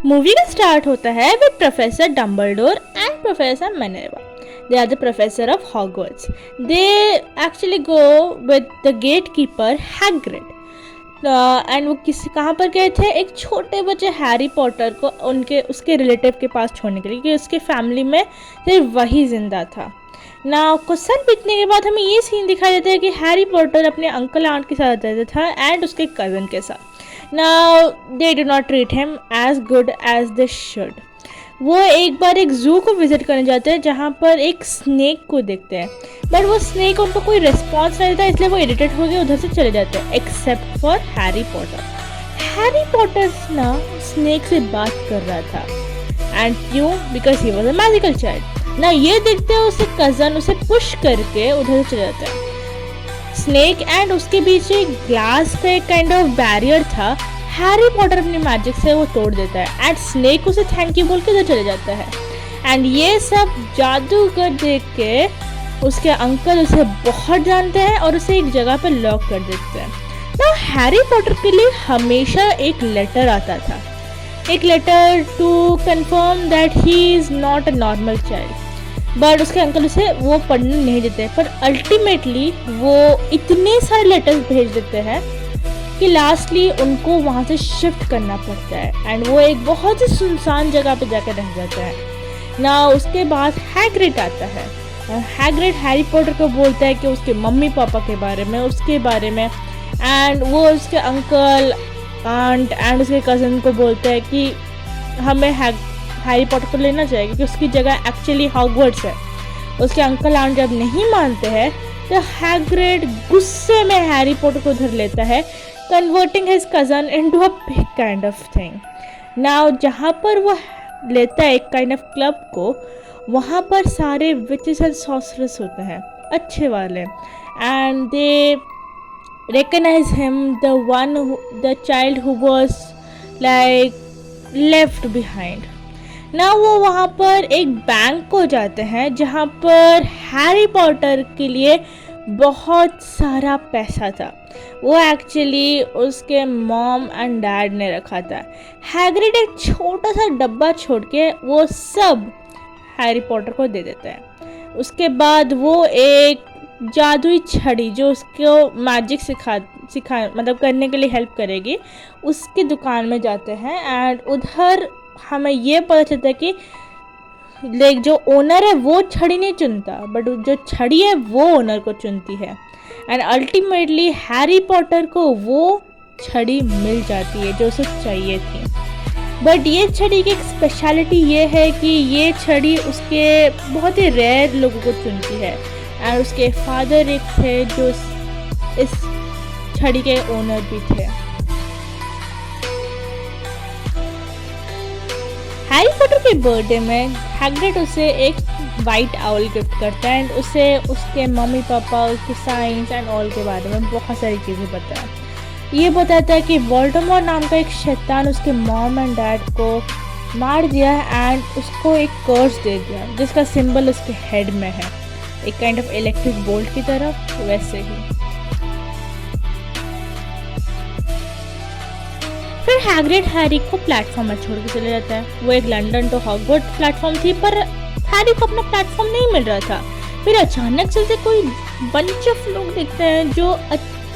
Movie का start होता है with professor Dumbledore and professor Minerva. They are the professor of Hogwarts. They actually go with the gatekeeper Hagrid. And वो कहाँ पर गए थे, एक छोटे बच्चे हैरी पॉटर को उनके उसके रिलेटिव के पास छोड़ने के लिए, क्योंकि उसके फैमिली में सिर्फ वही जिंदा था ना. कुछ साल बीतने के बाद हमें ये सीन दिखाई देता है कि हैरी पॉटर अपने अंकल आंट के साथ रहता था एंड उसके कज़न के साथ. Now they do not treat him as good as they should. वो एक बार एक जू को विजिट करने जाते हैं जहाँ पर एक स्नेक को देखते हैं, बट वो स्नेक उनको कोई रिस्पॉन्स नहीं देता, इसलिए वो इरिटेट हो गए उधर से चले जाते हैं, except for Harry Potter. Harry Potter ना स्नेक से बात कर रहा था, एंड क्यों? Because he was a magical child. ना ये देखते हैं उससे कज़न उसे पुश करके उधर से चले जाते हैं. स्नेक एंड उसके बीच एक ग्लास का एक काइंड ऑफ बैरियर था. हैरी पॉटर अपनी मैजिक से वो तोड़ देता है एंड स्नेक उसे थैंक यू बोल के उधर चले जाता है. एंड ये सब जादूगर देख के उसके अंकल उसे बहुत जानते हैं और उसे एक जगह पे लॉक कर देते हैं. तो हैरी पॉटर के लिए हमेशा एक लेटर आता था, एक letter to confirm that he is not a normal child. But उसके अंकल उसे वो पढ़ने नहीं देते, पर अल्टीमेटली वो इतने सारे लेटर्स भेज देते हैं कि लास्टली उनको वहाँ से शिफ्ट करना पड़ता है एंड वो एक बहुत ही सुनसान जगह पे जाकर रह जाता है ना. उसके बाद हैग्रिड आता है. हैग्रिड हैरी पॉटर को बोलता है कि उसके मम्मी पापा के बारे में, उसके बारे में, एंड वो उसके अंकल आंट एंड उसके कज़न को बोलता है कि हमें हैरी पॉटर को लेना चाहिए क्योंकि उसकी जगह एक्चुअली हॉगवर्ट्स है. उसके अंकल आंट जब नहीं मानते हैं तो हैग्रिड गुस्से में हैरी पॉटर को उधर लेता है, converting his cousin into a big kind of thing. Now जहाँ पर वो लेता है एक काइंड ऑफ क्लब को, वहाँ पर सारे विचेस एंड सॉर्सरर्स होते हैं, अच्छे वाले, and they recognize him, the child who was like left behind. ना वो वहाँ पर एक बैंक को जाते हैं जहाँ पर हैरी पॉटर के लिए बहुत सारा पैसा था. वो एक्चुअली उसके मॉम एंड डैड ने रखा था. हैग्रिड एक छोटा सा डब्बा छोड़ के वो सब हैरी पॉटर को दे देता है. उसके बाद वो एक जादुई छड़ी जो उसको मैजिक सिखा मतलब करने के लिए हेल्प करेगी, उसकी दुकान में जाते हैं एंड उधर हमें ये पता चलता है कि लाइक जो ओनर है वो छड़ी नहीं चुनता, बट जो छड़ी है वो ओनर को चुनती है. एंड अल्टीमेटली हैरी पॉटर को वो छड़ी मिल जाती है जो उसे चाहिए थी. बट ये छड़ी की एक स्पेशलिटी ये है कि ये छड़ी उसके बहुत ही रेयर लोगों को चुनती है एंड उसके फादर एक थे जो इस छड़ी के ओनर भी थे. हैरी पॉटर के बर्थडे में हैग्रिड उसे एक वाइट आउल गिफ्ट करता है एंड उसे उसके मम्मी पापा, उसके साइंस एंड ऑल के बारे में बहुत सारी चीज़ें बताता है. ये बताता है कि वोल्डेमॉर्ट नाम का एक शैतान उसके मॉम एंड डैड को मार दिया एंड उसको एक कर्स दे दिया जिसका सिंबल उसके हेड में है, एक काइंड ऑफ इलेक्ट्रिक बोल्ट की तरह. वैसे ही फिर हैग्रिड हैरी को प्लेटफॉर्म में छोड़ के चले जाता है. वो एक लंदन टू हॉगवर्ट्स प्लेटफॉर्म थी, पर हैरी को अपना प्लेटफॉर्म नहीं मिल रहा था. फिर अचानक से कोई बंच ऑफ लोग दिखते हैं जो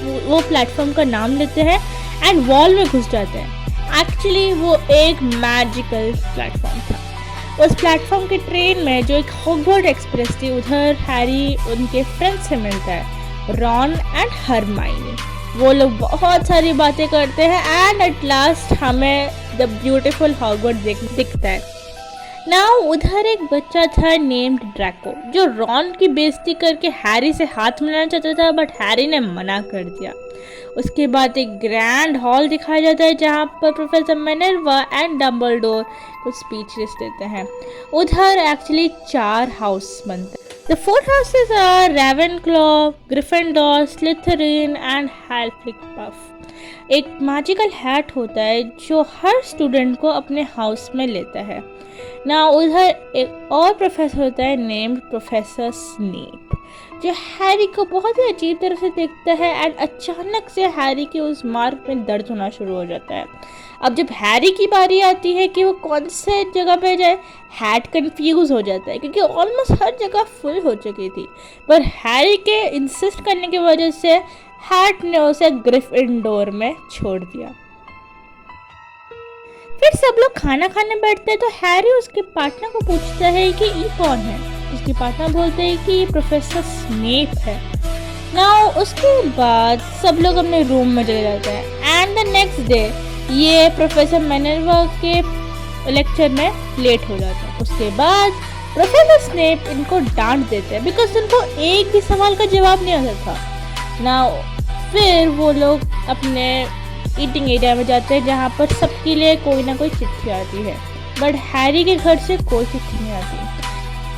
वो प्लेटफॉर्म का नाम लेते हैं एंड वॉल में घुस जाते हैं. एक्चुअली वो एक मैजिकल प्लेटफॉर्म था. उस प्लेटफॉर्म के ट्रेन में जो एक हॉगवर्ट्स एक्सप्रेस थी, उधर हैरी उनके फ्रेंड्स से मिलता है, रॉन एंड हरमाइनी. वो लोग बहुत सारी बातें करते हैं एंड एट लास्ट हमें द ब्यूटीफुल हॉगवर्ट्स दिखता है. नाउ उधर एक बच्चा था नेम्ड ड्रैको जो रॉन की बेइज्जती करके हैरी से हाथ मिलाना चाहता था, बट हैरी ने मना कर दिया. उसके बाद एक ग्रैंड हॉल दिखाया जाता है जहाँ पर प्रोफेसर मिनर्वा एंड डम्बलडोर कुछ स्पीचेस देते हैं. उधर एक्चुअली 4 हाउस बनते हैं. The 4 houses are Ravenclaw, Gryffindor, Slytherin and Hufflepuff. एक मैजिकल हैट होता है जो हर स्टूडेंट को अपने हाउस में लेता है ना उधर एक और प्रोफेसर होता है नेम्ड प्रोफेसर स्नेप, जो हैरी को बहुत ही अजीब तरह से देखता है एंड अचानक से हैरी के उस मार्ग में दर्द होना शुरू हो जाता है। अब जब हैरी की बारी आती है कि वो कौन से जगह पे जाए, हैट कंफ्यूज हो जाता है क्योंकि ऑलमोस्ट हर जगह फुल हो चुकी थी, पर हैरी के इंसिस्ट करने की वजह से हैट ने उसे ग्रिफिंडोर में छोड़ दिया। फिर सब लोग खाना खाने बैठते हैं तो हैरी उसके पार्टनर को पूछता है कि ये कौन है। उसके पार्टनर बोलते हैं कि ये प्रोफेसर स्नेप है। नाउ उसके बाद सब लोग अपने रूम में चले जाते हैं एंड द नेक्स्ट डे ये प्रोफेसर मिनर्वा के लेक्चर में लेट हो जाता है। उसके बाद प्रोफेसर स्नेप इनको डांट देते हैं बिकॉज उनको एक भी सवाल का जवाब नहीं आता था। नाउ फिर वो लोग अपने ईटिंग एरिया में जाते हैं जहाँ पर सबके लिए कोई ना कोई चिट्ठी आती है, बट हैरी के घर से कोई चिट्ठी नहीं आती।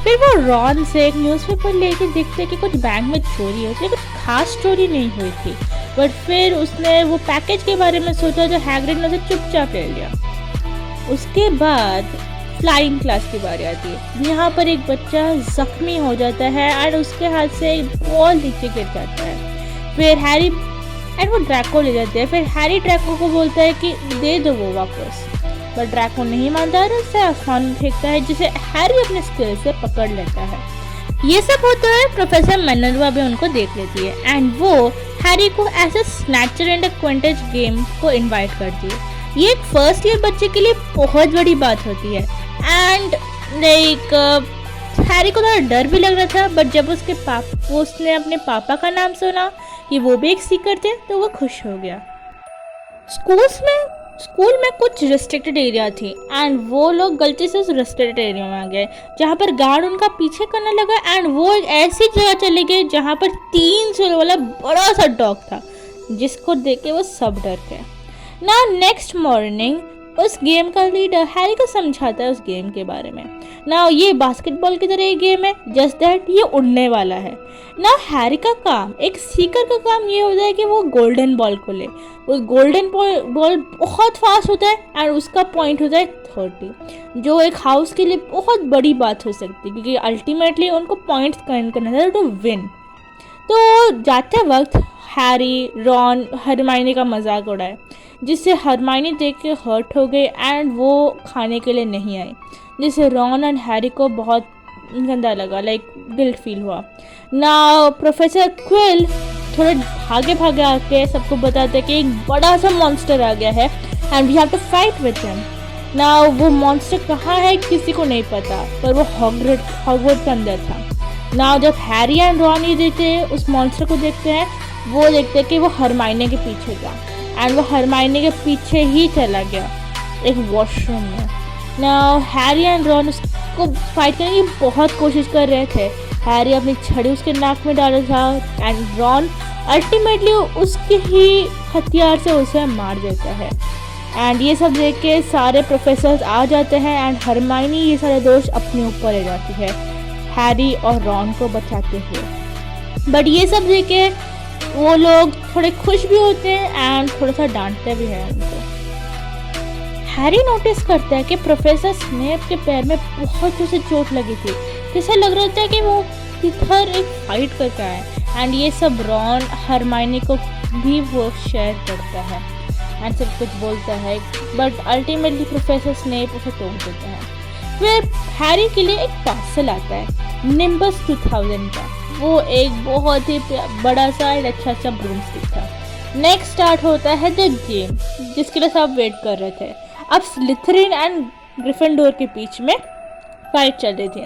फिर वो रॉन से एक न्यूज़पेपर लेके देखते कि कुछ बैंक में चोरी होती है, कुछ खास चोरी नहीं हुई थी, बट फिर उसने वो पैकेज के बारे में सोचा जो हैग्रिड ने उसे चुपचाप ले लिया। उसके बाद फ्लाइंग क्लास की बारी आती है। यहाँ पर एक बच्चा जख्मी हो जाता है और उसके हाथ से एक बॉल नीचे गिर जाता है। फिर हैरी एंड वो ड्रैको ले जाते हैं। फिर हैरी ड्रैको को बोलता है कि दे दो वो वापस, पर ड्रैको नहीं मानता और उसे आसमान में फेंकता है, जिसे हैरी अपने स्किल से पकड़ लेता है। ये सब होता है प्रोफेसर मिनर्वा भी उनको देख लेती है एंड वो हैरी को ऐसे स्नैचर एंड क्विडिच गेम को इनवाइट करती है। ये एक फर्स्ट ईयर बच्चे के लिए बहुत बड़ी बात होती है एंड लाइक हैरी को थोड़ा डर भी लग रहा था, बट जब उसने अपने पापा का नाम सुना कि वो भी एक सीकर थे तो वो खुश हो गया। स्कूल में कुछ रिस्ट्रिक्टेड एरिया थी एंड वो लोग गलती से उस रिस्ट्रिक्टेड एरिया में आ गए जहाँ पर गार्ड उनका पीछे करने लगा एंड वो एक ऐसी जगह चले गए जहाँ पर 3 सूर वाला बड़ा सा डॉग था, जिसको देख के वो सब डर गए। ना नेक्स्ट मॉर्निंग उस गेम का लीडर हैरी को समझाता है उस गेम के बारे में। ना ये बास्केटबॉल की तरह एक गेम है, जस्ट दैट ये उड़ने वाला है। ना हैरी का काम, एक सीकर का काम ये होता है कि वो गोल्डन बॉल को ले। वो गोल्डन बॉल बहुत फास्ट होता है एंड उसका पॉइंट होता है 30, जो एक हाउस के लिए बहुत बड़ी बात हो सकती है क्योंकि अल्टीमेटली उनको पॉइंट्स करना था टू विन। तो जाते वक्त हैरी, रॉन, हरमाइनी का मजाक उड़ाए, जिससे हरमाइनी देख के हर्ट हो गई एंड वो खाने के लिए नहीं आई, जिससे रॉन एंड हैरी को बहुत गंदा लगा, लाइक गिल्ट फील हुआ। ना प्रोफेसर क्विल थोड़े भागे आके सबको बताते कि एक बड़ा सा मॉन्स्टर आ गया है and we have to fight with him. ना वो मॉन्स्टर कहाँ है किसी को नहीं पता, पर वो हॉगवर्ट्स के अंदर था। ना जब हैरी एंड रॉन ये देखते उस मॉन्स्टर को देखते हैं, वो देखते हैं कि वो हरमाइनी के पीछे था एंड वो हरमाइनी के पीछे ही चला गया एक वॉशरूम में। ना हैरी एंड रॉन उसको फाइट करने की बहुत कोशिश कर रहे थे। हैरी अपनी छड़ी उसके नाक में डाला था एंड रॉन अल्टीमेटली उसके ही हथियार से उसे मार देता है। एंड ये सब देख के सारे प्रोफेसर्स आ जाते हैं एंड हरमाइनी ये सारे दोष अपने ऊपर ले जाती है हैरी और रॉन को बचाते हुए। बट ये सब देख के वो लोग थोड़े खुश भी होते हैं एंड थोड़ा सा डांटते भी हैं उनको। हैरी नोटिस करता है कि प्रोफेसर स्नेप के पैर में बहुत जोर से चोट लगी थी, जैसे लग रहा था कि वो किधर एक फाइट करके आए एंड ये सब रॉन हरमाइनी को भी वो शेयर करता है एंड सब कुछ बोलता है, बट अल्टीमेटली प्रोफेसर स्नेप उसे तोड़ देता है। फिर हैरी के लिए एक पार्सल आता है निम्बस 2000 का, वो एक बहुत ही बड़ा सा और अच्छा सा ब्रूमस्टिक था। नेक्स्ट स्टार्ट होता है द गेम, जिसके लिए सब वेट कर रहे थे। अब स्लिथरिन एंड ग्रिफिंडोर के बीच में फाइट चल रही थी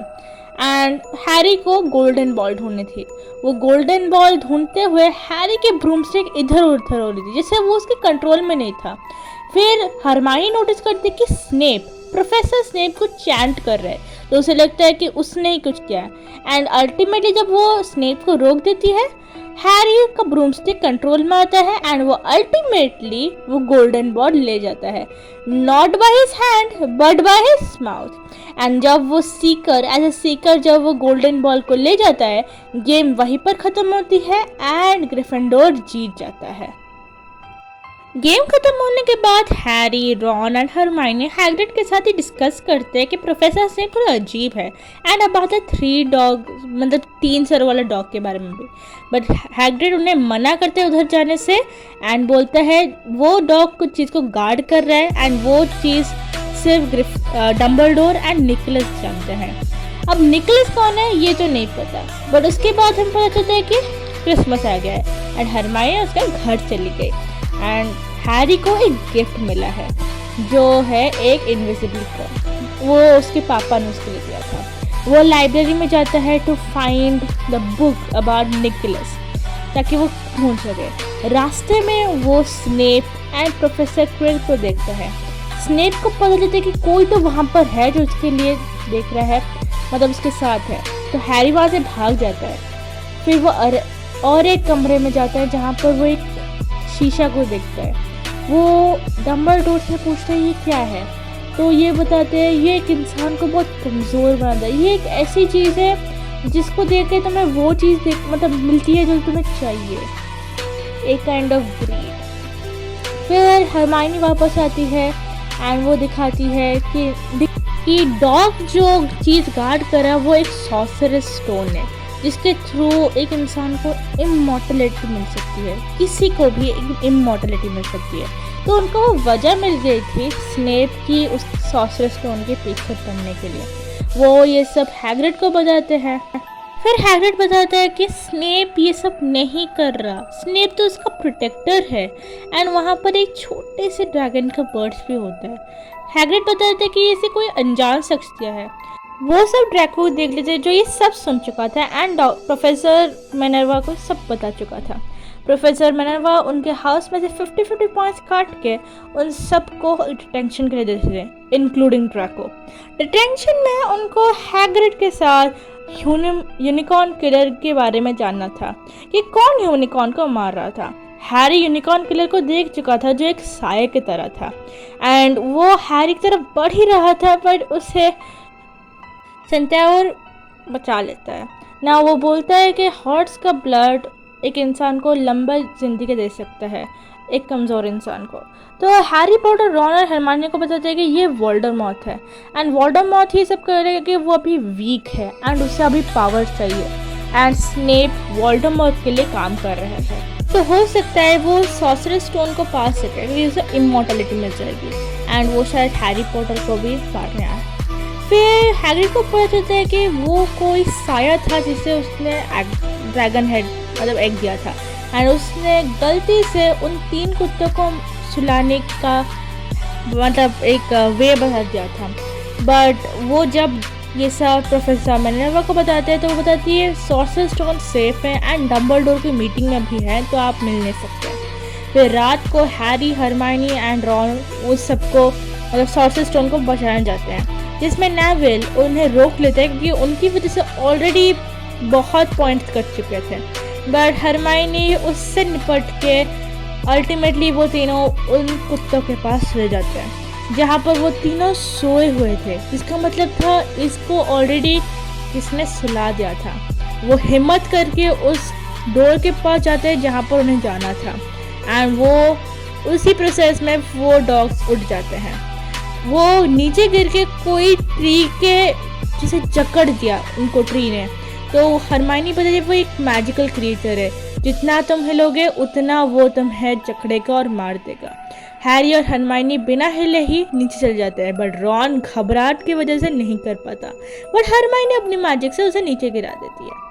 एंड हैरी को गोल्डन बॉल ढूंढनी थी। वो गोल्डन बॉल ढूंढते हुए हैरी के ब्रूमस्टिक इधर उधर हो रही थी, जिससे वो उसके कंट्रोल में नहीं था। फिर हरमाइनी नोटिस करती कि स्नेप, प्रोफेसर स्नेप को चैंट कर रहे हैं, तो उसे लगता है कि उसने ही कुछ किया एंड अल्टीमेटली जब वो स्नेप को रोक देती है, हैरी का ब्रूमस्टिक कंट्रोल में आता है एंड वो अल्टीमेटली वो गोल्डन बॉल ले जाता है, not by his hand but by his mouth. And जब वो सीकर एज ए सीकर जब वो गोल्डन बॉल को ले जाता है, गेम वहीं पर ख़त्म होती है एंड ग्रिफिंडोर जीत जाता है। गेम खत्म होने के बाद Harry, Ron and Hermione Hagrid के साथ ही डिस्कस करते हैं कि प्रोफेसर स्नेप थोड़ा अजीब है एंड अबाउट द 3 डॉग, मतलब 3 सर वाला डॉग के बारे में भी। बट हैग्रिड उन्हें मना करते हैं उधर जाने से एंड बोलता है वो डॉग कुछ चीज़ को गार्ड कर रहा है एंड वो चीज़ सिर्फ डम्बलडोर एंड निकोलस जानते हैं। अब निकोलस कौन है ये तो नहीं पता, बट उसके बाद हम पता चलता है कि क्रिसमस आ गया है एंड हरमाइनी उसका घर चली गई एंड हैरी को एक गिफ्ट मिला है जो है एक इनविजिबल कॉइन। वो उसके पापा ने उसके लिए दिया था। वो लाइब्रेरी में जाता है to find the book about Nicolas ताकि वो ढूंढ सके। रास्ते में वो स्नेप एंड प्रोफेसर क्विल को देखता है। स्नेप को पता चलता है कि कोई तो वहाँ पर है जो उसके लिए देख रहा है, मतलब उसके साथ है। तो हैरी वहाँ से भाग जाता है। फिर वो और एक कमरे में जाता है जहाँ पर वो एक शीशा को देखता है। वो डम्बलडोर से पूछता है ये क्या है, तो ये बताते हैं ये एक इंसान को बहुत कमज़ोर बनाता है। ये एक ऐसी चीज़ है जिसको देख के तुम्हें वो चीज़ मतलब मिलती है जो तुम्हें चाहिए, एक काइंड ऑफ ग्रीड। फिर हरमाइनी वापस आती है एंड वो दिखाती है कि डॉग जो चीज़ गार्ड कर रहा है वो एक सॉर्सरस स्टोन है जिसके थ्रू एक इंसान को इमॉर्टलिटी मिल सकती है, किसी को भी इमॉर्टलिटी मिल सकती है। तो उनको वो वजह मिल गई थी स्नेप की उस सॉर्सरस स्टोन के पीछे पड़ने के लिए। वो ये सब हैग्रिड को बताते हैं। फिर हैग्रिड बताता है कि स्नेप ये सब नहीं कर रहा, स्नेप तो उसका प्रोटेक्टर है एंड वहाँ पर एक छोटे से ड्रैगन का बर्ड्स भी होता है। हैग्रिड बताता है कि ये कोई अनजान शख्स दिया है। वो सब ड्रैको देख लेते जो ये सब सुन चुका था एंड प्रोफेसर मिनर्वा को सब बता चुका था। प्रोफेसर मिनर्वा उनके हाउस में से 50-50 पॉइंट्स काट के उन सबको डिटेंशन के लिए देते थे, इंक्लूडिंग ड्रैको। डिटेंशन में उनको हैग्रिड के साथ यूनिकॉर्न किलर के बारे में जानना था कि कौन यूनिकॉर्न को मार रहा था। हैरी यूनिकॉर्न किलर को देख चुका था जो एक साये की तरह था एंड वो हैरी की तरफ बढ़ ही रहा था पर उसे सेंटेवर बचा लेता है ना। वो बोलता है कि हॉर्स का ब्लड एक इंसान को लंबा जिंदगी दे सकता है, एक कमज़ोर इंसान को। तो हैरी पॉटर, रॉन और हरमाइनी को बताते हैं कि ये वोल्डेमॉर्ट है एंड वोल्डेमॉर्ट ही सब कह रहे हैं कि वो अभी वीक है एंड उसे अभी पावर चाहिए एंड स्नेप वोल्डेमॉर्ट के लिए काम कर रहा है। तो हो सकता है वो सॉर्सरस स्टोन को पा सके क्योंकि उसे इमॉर्टलिटी मिल जाएगी एंड वो शायद हैरी पॉटर को भी मारने आए। फिर हैग्रिड को पता चलता है कि वो कोई साया था जिसे उसने ड्रैगन हेड मतलब एग दिया था एंड उसने गलती से उन 3 कुत्तों को सुलाने का मतलब एक वे बता दिया था। बट वो जब ये सब प्रोफेसर मिनर्वा को बताते हैं तो वो बताती है सॉर्सरस स्टोन सेफ है एंड डम्बलडोर की मीटिंग में भी है तो आप मिल नहीं सकते। फिर रात को हैरी, हरमाइनी एंड रॉन उस सबको मतलब सॉर्सरस स्टोन को बचाने जाते हैं जिसमें नेविल उन्हें रोक लेते हैं क्योंकि उनकी वजह से ऑलरेडी बहुत पॉइंट्स कट चुके थे। बट हरमाइनी उससे निपट के अल्टीमेटली वो तीनों उन कुत्तों के पास चले जाते हैं जहाँ पर वो तीनों सोए हुए थे, जिसका मतलब था इसको ऑलरेडी किसने सुला दिया था। वो हिम्मत करके उस डोर के पास जाते हैं जहाँ पर उन्हें जाना था एंड वो उसी प्रोसेस में वो डॉग्स उठ जाते हैं। वो नीचे गिर के कोई ट्री के जिसे जकड़ दिया उनको ट्री ने। तो हरमाइनी बताइए वो एक मैजिकल क्रिएचर है, जितना तुम हिलोगे उतना वो तुम्हें जकड़ेगा और मार देगा। हैरी और हरमाइनी बिना हिले ही नीचे चले जाते हैं बट रॉन घबराहट की वजह से नहीं कर पाता बट हरमाइनी अपनी मैजिक से उसे नीचे गिरा देती है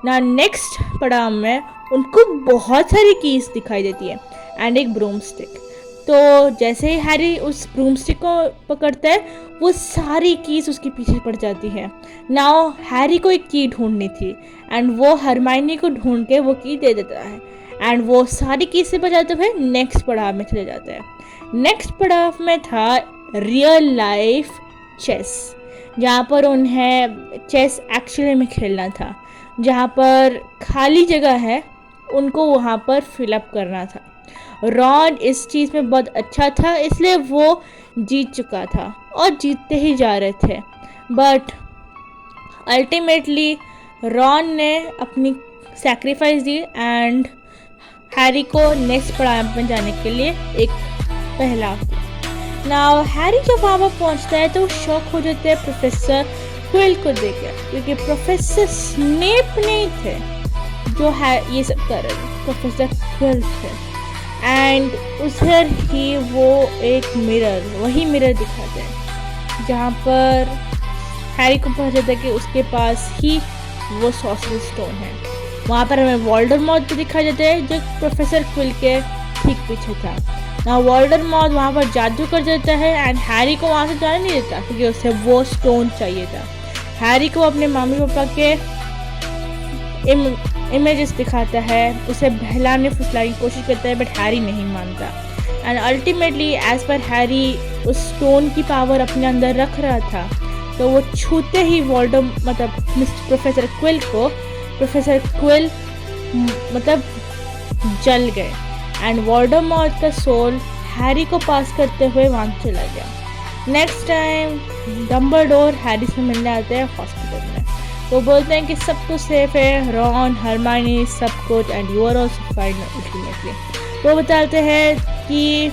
ना। नेक्स्ट पड़ाव में उनको बहुत सारी कीज दिखाई देती है एंड एक ब्रूम स्टिक। तो जैसे ही हैरी उस ब्रूम स्टिक को पकड़ता है वो सारी कीज उसके पीछे पड़ जाती है। नाउ हैरी को एक की ढूंढनी थी एंड वो हरमाइनी को ढूंढ के वो की दे देता है एंड वो सारी कीज से बचाते हुए नेक्स्ट पड़ाव में चले जाते हैं। नेक्स्ट पड़ाव में था रियल लाइफ चेस, जहाँ पर उन्हें चेस एक्चुअली में खेलना था, जहाँ पर खाली जगह है उनको वहाँ पर फिलअप करना था। रॉन इस चीज़ में बहुत अच्छा था इसलिए वो जीत चुका था और जीतते ही जा रहे थे बट अल्टीमेटली रॉन ने अपनी सैक्रिफाइस दी एंड हैरी को नेक्स्ट पड़ाव में जाने के लिए एक पहला किया। नाउ हैरी जब वहाँ पर पहुँचता है तो वो शॉक हो जाते हैं प्रोफेसर क्विल को देखकर, क्योंकि प्रोफेसर स्नेप नहीं थे जो है ये सब कर रहे थे, प्रोफेसर क्विल थे। एंड उधर ही वो एक मिरर, वही मिरर दिखाते हैं जहाँ पर हैरी को पता चलता है कि उसके पास ही वो सॉर्सरर स्टोन है। वहाँ पर हमें वोल्डेमॉर्ट भी दिखाई देता है जो प्रोफेसर क्विल के ठीक पीछे था। ना वोल्डेमॉर्ट वहाँ पर जादू कर देता है एंड हैरी को वहाँ से जाने नहीं देता क्योंकि उसे वो स्टोन चाहिए था। हैरी को अपने मम्मी पापा के इमेजेस दिखाता है, उसे बहलाने फुसलाने की कोशिश करता है बट हैरी नहीं मानता। एंड अल्टीमेटली एज पर हैरी उस स्टोन की पावर अपने अंदर रख रहा था तो वो छूते ही मतलब मिस्टर प्रोफेसर क्विल को प्रोफेसर क्विल मतलब जल गए एंड वोल्डेमॉर्ट का सोल हैरी को पास करते हुए वहाँ चला गया। नेक्स्ट टाइम डम्बलडोर हैरी से मिलने आते हैं हॉस्पिटल में, तो बोलते हैं कि सब कुछ सेफ है, रॉन, हरमाइनी, सब कुछ, and you are also fine ultimately. वो बताते हैं कि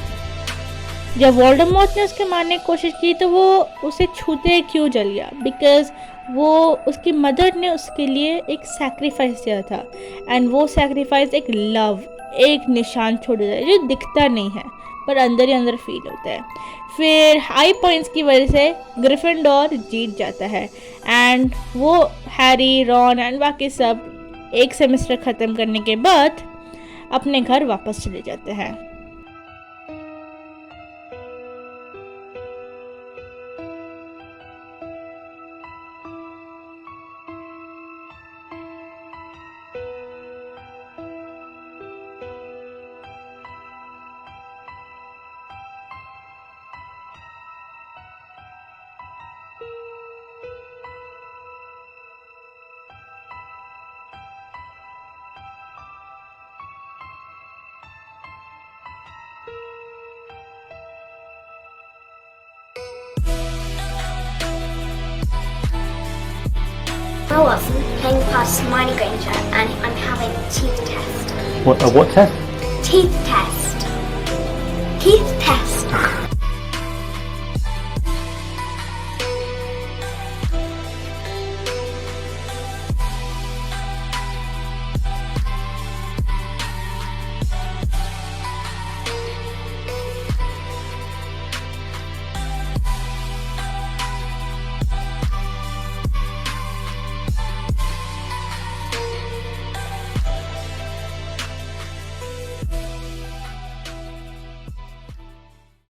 जब वोल्डेमॉर्ट ने उसके मारने की कोशिश की तो वो उसे छूते क्यों जल गया, बिकॉज वो उसकी मदर ने उसके लिए एक सैक्रिफाइस दिया था एंड वो सैक्रिफाइस एक लव, एक निशान छोड़ देता है जो दिखता नहीं है पर अंदर ही अंदर फील होता है। फिर हाई पॉइंट्स की वजह से ग्रिफिंडोर जीत जाता है एंड वो हैरी, रॉन एंड बाकी सब एक सेमेस्टर ख़त्म करने के बाद अपने घर वापस चले जाते हैं। How often playing past Hermione Granger and I'm having a teeth test. What test? Teeth test. Teeth test.